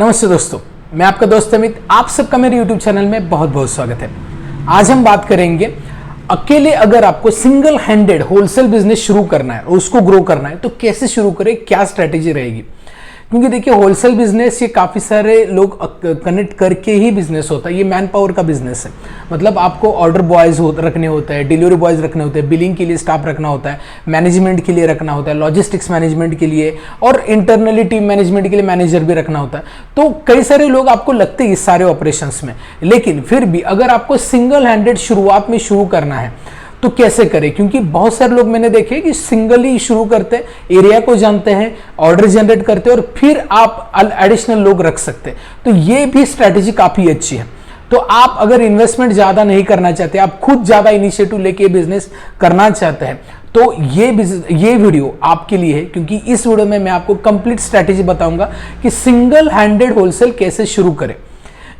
नमस्ते दोस्तों, मैं आपका दोस्त अमित। आप सबका मेरे YouTube चैनल में बहुत बहुत स्वागत है। आज हम बात करेंगे अकेले अगर आपको सिंगल हैंडेड होलसेल बिजनेस शुरू करना है और उसको ग्रो करना है तो कैसे शुरू करें, क्या स्ट्रेटेजी रहेगी। क्योंकि देखिए होलसेल बिजनेस ये काफ़ी सारे लोग कनेक्ट करके ही बिजनेस होता है। ये मैन पावर का बिजनेस है, मतलब आपको ऑर्डर बॉयज रखने होते हैं, डिलीवरी बॉयज रखने होते हैं, बिलिंग के लिए स्टाफ रखना होता है, मैनेजमेंट के लिए रखना होता है, लॉजिस्टिक्स मैनेजमेंट के लिए और इंटरनली टीम मैनेजमेंट के लिए मैनेजर भी रखना होता है। तो कई सारे लोग आपको लगते हैं इस सारे ऑपरेशंस में, लेकिन फिर भी अगर आपको सिंगल हैंडेड शुरुआत में शुरू करना है तो कैसे करें। क्योंकि बहुत सारे लोग मैंने देखे कि सिंगली शुरू करते हैं, एरिया को जानते हैं, ऑर्डर जनरेट करते हैं और फिर आप एडिशनल लोग रख सकते हैं। तो ये भी स्ट्रैटेजी काफी अच्छी है। तो आप अगर इन्वेस्टमेंट ज्यादा नहीं करना चाहते, आप खुद ज्यादा इनिशिएटिव लेके बिजनेस करना चाहते हैं तो ये वीडियो आपके लिए है। क्योंकि इस वीडियो में मैं आपको कंप्लीट स्ट्रैटेजी बताऊंगा कि सिंगल हैंडेड होलसेल कैसे शुरू करें।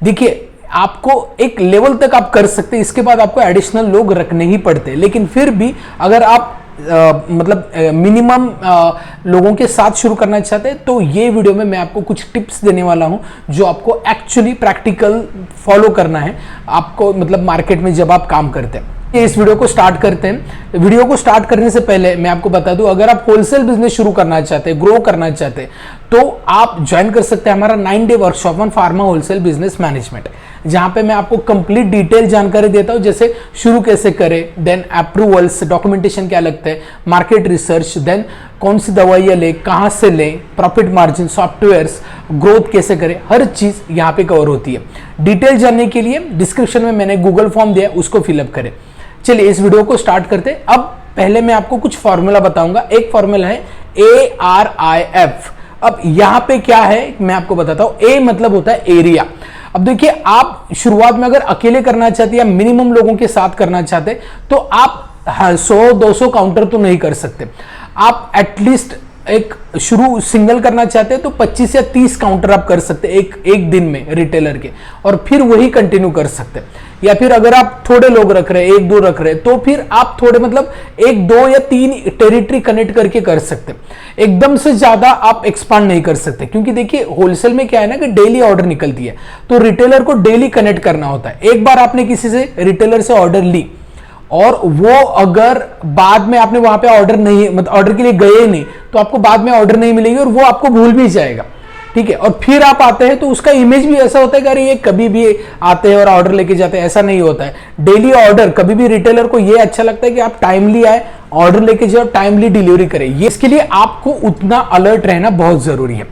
देखिए आपको एक लेवल तक आप कर सकते हैं, इसके बाद आपको एडिशनल लोग रखने ही पड़ते हैं। लेकिन फिर भी अगर आप मिनिमम लोगों के साथ शुरू करना चाहते हैं तो ये वीडियो में मैं आपको कुछ टिप्स देने वाला हूं जो आपको एक्चुअली प्रैक्टिकल फॉलो करना है आपको, मतलब मार्केट में जब आप काम करते हैं। इस वीडियो को स्टार्ट करते हैं। वीडियो को स्टार्ट करने से पहले मैं आपको बता दूं, अगर आप होलसेल बिजनेस शुरू करना चाहते हैं, ग्रो करना चाहते हैं तो आप ज्वाइन कर सकते हैं हमारा nine day workshop on pharma wholesale business management, जहां पे मैं आपको कंप्लीट डिटेल जानकारी देता हूं, जैसे शुरू कैसे करें, देन अप्रूवल्स, डॉक्यूमेंटेशन क्या लगता है, मार्केट रिसर्च, देन कौन सी दवाइयां लें, कहां से लें, प्रॉफिट मार्जिन, सॉफ्टवेयर्स, ग्रोथ कैसे करें, हर चीज यहां पे कवर होती है। डिटेल जानने के लिए डिस्क्रिप्शन में मैंने गूगल फॉर्म दिया, उसको फिलअप करें। चलिए इस वीडियो को स्टार्ट करते हैं। अब पहले मैं आपको कुछ फॉर्मूला बताऊंगा। एक फॉर्मूला है ARIF। अब यहां पे क्या है मैं आपको बताता हूं। A मतलब होता है एरिया। अब देखिए आप शुरुआत में अगर अकेले करना चाहते हैं या मिनिमम लोगों के साथ करना चाहते तो आप 100-200 काउंटर तो नहीं कर सकते। आप एटलीस्ट एक शुरू सिंगल करना चाहते हैं तो 25 या 30 काउंटर आप कर सकते हैं एक दिन में रिटेलर के, और फिर वही कंटिन्यू कर सकते हैं। या फिर अगर आप थोड़े लोग रख रहे हैं, 1-2 रख रहे हैं, तो फिर आप थोड़े मतलब 1-2 या 3 टेरिटरी कनेक्ट करके कर सकते हैं। एकदम से ज्यादा आप एक्सपांड नहीं कर सकते, क्योंकि देखिए होलसेल में क्या है ना कि डेली ऑर्डर निकलती है तो रिटेलर को डेली कनेक्ट करना होता है। एक बार आपने किसी से रिटेलर से ऑर्डर ली और वो अगर बाद में आपने वहां पे ऑर्डर नहीं, मतलब ऑर्डर के लिए गए नहीं, तो आपको बाद में ऑर्डर नहीं मिलेगी और वो आपको भूल भी जाएगा। ठीक है, और फिर आप आते हैं तो उसका इमेज भी ऐसा होता है कि अरे ये कभी भी आते हैं और ऑर्डर लेके जाते हैं, ऐसा नहीं होता है। डेली ऑर्डर कभी भी रिटेलर को ये अच्छा लगता है कि आप टाइमली आए, ऑर्डर लेके जाओ, टाइमली डिलीवरी करें। ये इसके लिए आपको उतना अलर्ट रहना बहुत जरूरी है।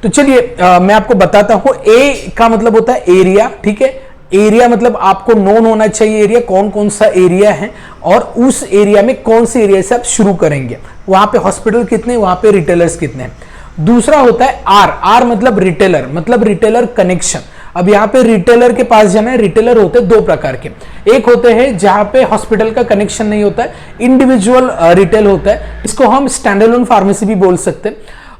तो चलिए मैं आपको बताता हूं। ए का मतलब होता है एरिया। ठीक है, एरिया मतलब आपको नोन होना चाहिए एरिया, कौन कौन सा एरिया है और उस एरिया में कौन से एरिया से आप शुरू करेंगे, वहां पे हॉस्पिटल कितने, वहां पे रिटेलर्स कितने हैं। दूसरा होता है आर मतलब रिटेलर, मतलब रिटेलर कनेक्शन। अब यहाँ पे रिटेलर के पास जाना है। रिटेलर होते हैं 2 प्रकार के। एक होते हैं जहां पे हॉस्पिटल का कनेक्शन नहीं होता है, इंडिविजुअल रिटेल होता है, इसको हम स्टैंडअलोन फार्मेसी भी बोल सकते हैं।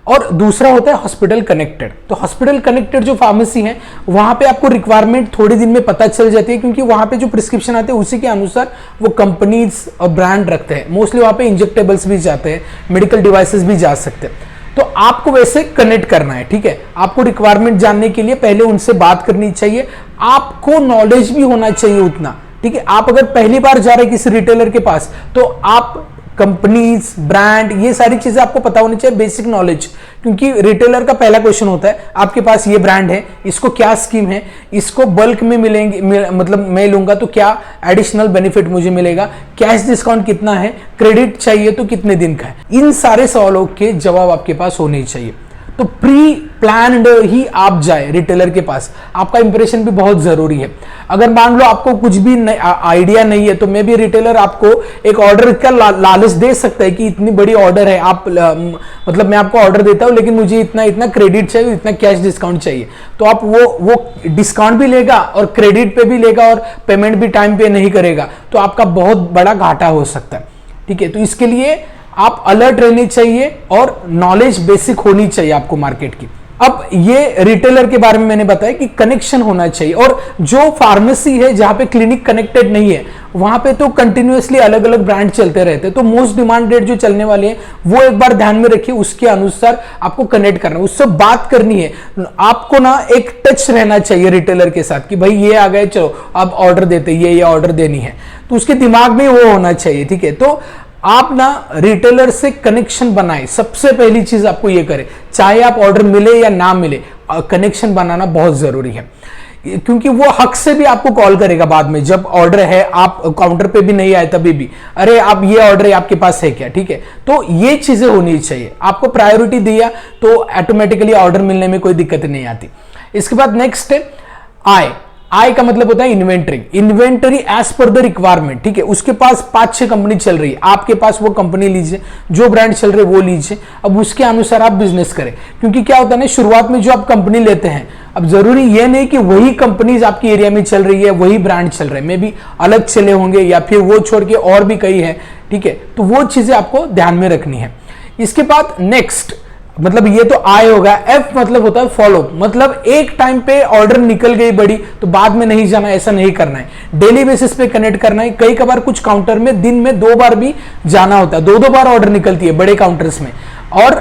और दूसरा होता है हॉस्पिटल कनेक्टेड। तो हॉस्पिटल कनेक्टेड जो फार्मेसी है वहां पे आपको रिक्वायरमेंट थोड़े दिन में पता चल जाती है, क्योंकि वहां पे जो प्रिस्क्रिप्शन आते हैं उसी के अनुसार वो कंपनीज और ब्रांड रखते हैं। मोस्टली वहां पे इंजेक्टेबल्स भी जाते हैं, मेडिकल डिवाइसेस भी जा सकते हैं। तो आपको वैसे कनेक्ट करना है। ठीक है, आपको रिक्वायरमेंट जानने के लिए पहले उनसे बात करनी चाहिए, आपको नॉलेज भी होना चाहिए उतना। ठीक है, आप अगर पहली बार जा रहे हैं किसी रिटेलर के पास तो आप कंपनीज, ब्रांड, ये सारी चीजें आपको पता होनी चाहिए, बेसिक नॉलेज। क्योंकि रिटेलर का पहला क्वेश्चन होता है आपके पास ये ब्रांड है, इसको क्या स्कीम है, इसको बल्क में मिलेंगे, मतलब मैं लूंगा तो क्या एडिशनल बेनिफिट मुझे मिलेगा, कैश डिस्काउंट कितना है, क्रेडिट चाहिए तो कितने दिन का है। इन सारे सवालों के जवाब आपके पास होने चाहिए। तो प्री प्लान्ड ही आप जाए रिटेलर के पास, आपका इंप्रेशन भी बहुत जरूरी है। अगर मान लो आपको कुछ भी आइडिया नहीं है तो मे भी रिटेलर आपको एक ऑर्डर का लालच दे सकता है कि इतनी बड़ी ऑर्डर है, आप मतलब मैं आपको ऑर्डर देता हूं लेकिन मुझे इतना इतना क्रेडिट चाहिए, इतना कैश डिस्काउंट चाहिए। तो आप वो डिस्काउंट भी लेगा और क्रेडिट पे भी लेगा और पेमेंट भी टाइम पे नहीं करेगा, तो आपका बहुत बड़ा घाटा हो सकता है। ठीक है, तो इसके लिए आप अलर्ट रहने चाहिए और नॉलेज बेसिक होनी चाहिए आपको मार्केट की। अब ये रिटेलर के बारे में मैंने बताया कि कनेक्शन होना चाहिए, और जो फार्मेसी है जहां पे क्लिनिक कनेक्टेड नहीं है वहां पे तो कंटिन्यूअसली अलग अलग ब्रांड चलते रहते हैं, तो मोस्ट डिमांडेड जो चलने वाले हैं वो एक बार ध्यान में रखिए, उसके अनुसार आपको कनेक्ट करना है, उससे बात करनी है। आपको ना एक टच रहना चाहिए रिटेलर के साथ कि भाई ये आ गए, चलो अब ऑर्डर देते, ये ऑर्डर देनी है, तो उसके दिमाग में वो होना चाहिए। ठीक है, तो आप ना रिटेलर से कनेक्शन बनाए, सबसे पहली चीज आपको ये करें, चाहे आप ऑर्डर मिले या ना मिले, कनेक्शन बनाना बहुत जरूरी है, क्योंकि वो हक से भी आपको कॉल करेगा बाद में, जब ऑर्डर है, आप काउंटर पे भी नहीं आए तभी भी, अरे आप ये ऑर्डर है, आपके पास है क्या। ठीक है, तो ये चीजें होनी चाहिए, आपको प्रायोरिटी दिया तो ऑटोमेटिकली ऑर्डर मिलने में कोई दिक्कत नहीं आती। इसके बाद नेक्स्ट है आय। आय का मतलब होता है inventory, inventory as per the requirement. ठीक है, उसके पास 5-6 कंपनी चल रही है, आपके पास वो कंपनी लीजिए, जो ब्रांड चल रहे वो लीजिए, अब उसके अनुसार आप बिजनेस करें। क्योंकि क्या होता है ना, शुरुआत में जो आप कंपनी लेते हैं, अब जरूरी ये नहीं कि वही कंपनीज आपकी एरिया में चल रही है, वही ब्रांड चल रहे हैं, मे भी अलग चले होंगे या फिर वो छोड़ के और भी कई है। ठीक है, तो वो चीजें आपको ध्यान में रखनी है। इसके बाद नेक्स्ट, मतलब ये तो आय होगा। एफ मतलब होता है फॉलो, मतलब एक टाइम पे ऑर्डर निकल गई बड़ी तो बाद में नहीं जाना, ऐसा नहीं करना है, डेली बेसिस पे कनेक्ट करना है। कई कबार कुछ काउंटर में दिन में 2 बार भी जाना होता है, 2-2 बार ऑर्डर निकलती है बड़े काउंटर्स में, और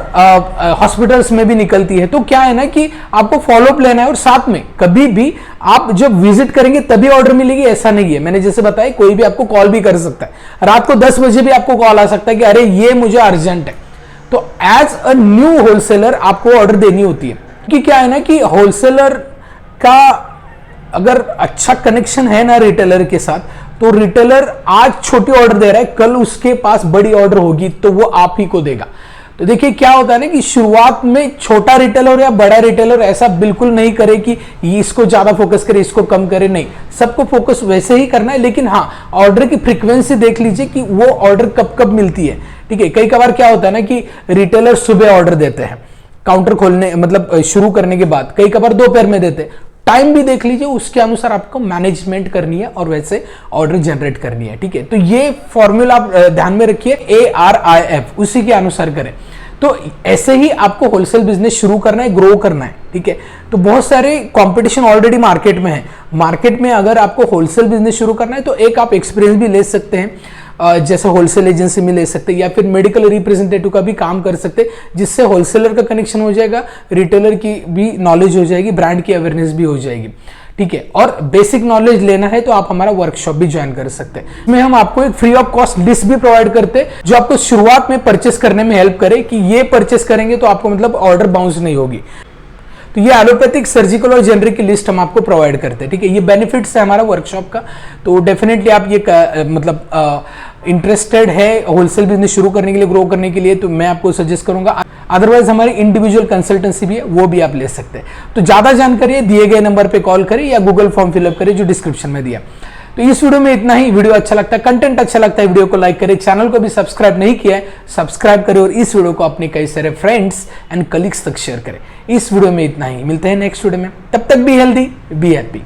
हॉस्पिटल्स में भी निकलती है। तो क्या है ना कि आपको फॉलोअप लेना है, और साथ में कभी भी आप जब विजिट करेंगे तभी ऑर्डर मिलेगी ऐसा नहीं है। मैंने जैसे बताया, कोई भी आपको कॉल भी कर सकता है, रात को 10 बजे भी आपको कॉल आ सकता है कि अरे ये मुझे अर्जेंट है। तो एज अ न्यू होलसेलर आपको ऑर्डर देनी होती है, कि क्या है ना कि होलसेलर का अगर अच्छा कनेक्शन है ना रिटेलर के साथ, तो रिटेलर आज छोटी ऑर्डर दे रहा है, कल उसके पास बड़ी ऑर्डर होगी तो वो आप ही को देगा। तो देखिए क्या होता है ना कि शुरुआत में छोटा रिटेलर या बड़ा रिटेलर ऐसा बिल्कुल नहीं करे कि इसको ज्यादा फोकस करे, इसको कम करे, नहीं, सबको फोकस वैसे ही करना है। लेकिन हाँ, ऑर्डर की फ्रीक्वेंसी देख लीजिए कि वो ऑर्डर कब कब मिलती है। ठीक है, कई कबार क्या होता है ना कि रिटेलर सुबह ऑर्डर देते हैं काउंटर खोलने, मतलब शुरू करने के बाद, कई कबार दोपहर में देते हैं, टाइम भी देख लीजिए, उसके अनुसार आपको मैनेजमेंट करनी है और वैसे ऑर्डर जनरेट करनी है। ठीक है, तो ये फॉर्मूला आप ध्यान में रखिए, ARIF, उसी के अनुसार करें। तो ऐसे ही आपको होलसेल बिजनेस शुरू करना है, ग्रो करना है। ठीक है, तो बहुत सारे कंपटीशन ऑलरेडी मार्केट में है, मार्केट में अगर आपको होलसेल बिजनेस शुरू करना है तो एक आप एक्सपीरियंस भी ले सकते हैं, जैसे होलसेल एजेंसी में ले सकते हैं, या फिर मेडिकल रिप्रेजेंटेटिव का भी काम कर सकते हैं, जिससे होलसेलर का कनेक्शन हो जाएगा, रिटेलर की भी नॉलेज हो जाएगी, ब्रांड की अवेयरनेस भी हो जाएगी। ठीक है, और बेसिक नॉलेज लेना है तो आप हमारा वर्कशॉप भी ज्वाइन कर सकते हैं। इसमें हम आपको एक फ्री ऑफ कॉस्ट लिस्ट भी प्रोवाइड करते हैं, जो आपको शुरुआत में परचेस करने में हेल्प करे कि ये परचेस करेंगे तो आपको मतलब ऑर्डर बाउंस नहीं होगी। तो ये एलोपैथिक, सर्जिकल और जेनरिक की लिस्ट हम आपको प्रोवाइड करते हैं। ठीक है, ये बेनिफिट्स है हमारा वर्कशॉप का, तो डेफिनेटली आप ये मतलब इंटरेस्टेड है होलसेल बिजनेस शुरू करने के लिए, ग्रो करने के लिए, तो मैं आपको सजेस्ट करूंगा। अदरवाइज हमारी इंडिविजुअल कंसल्टेंसी भी है, वो भी आप ले सकते हैं। तो ज्यादा जानकारी दिए गए नंबर पे कॉल करें या गूगल फॉर्म फिलअप करें जो डिस्क्रिप्शन में दिया। तो इस वीडियो में इतना ही। वीडियो अच्छा लगता है, कंटेंट अच्छा लगता है, वीडियो को लाइक करें, चैनल को भी सब्सक्राइब नहीं किया है सब्सक्राइब करें, और इस वीडियो को अपने कई सारे फ्रेंड्स एंड कलीग्स तक शेयर करें। इस वीडियो में इतना ही, मिलते हैं नेक्स्ट वीडियो में, तब तक बी हेल्दी, बी हैप्पी।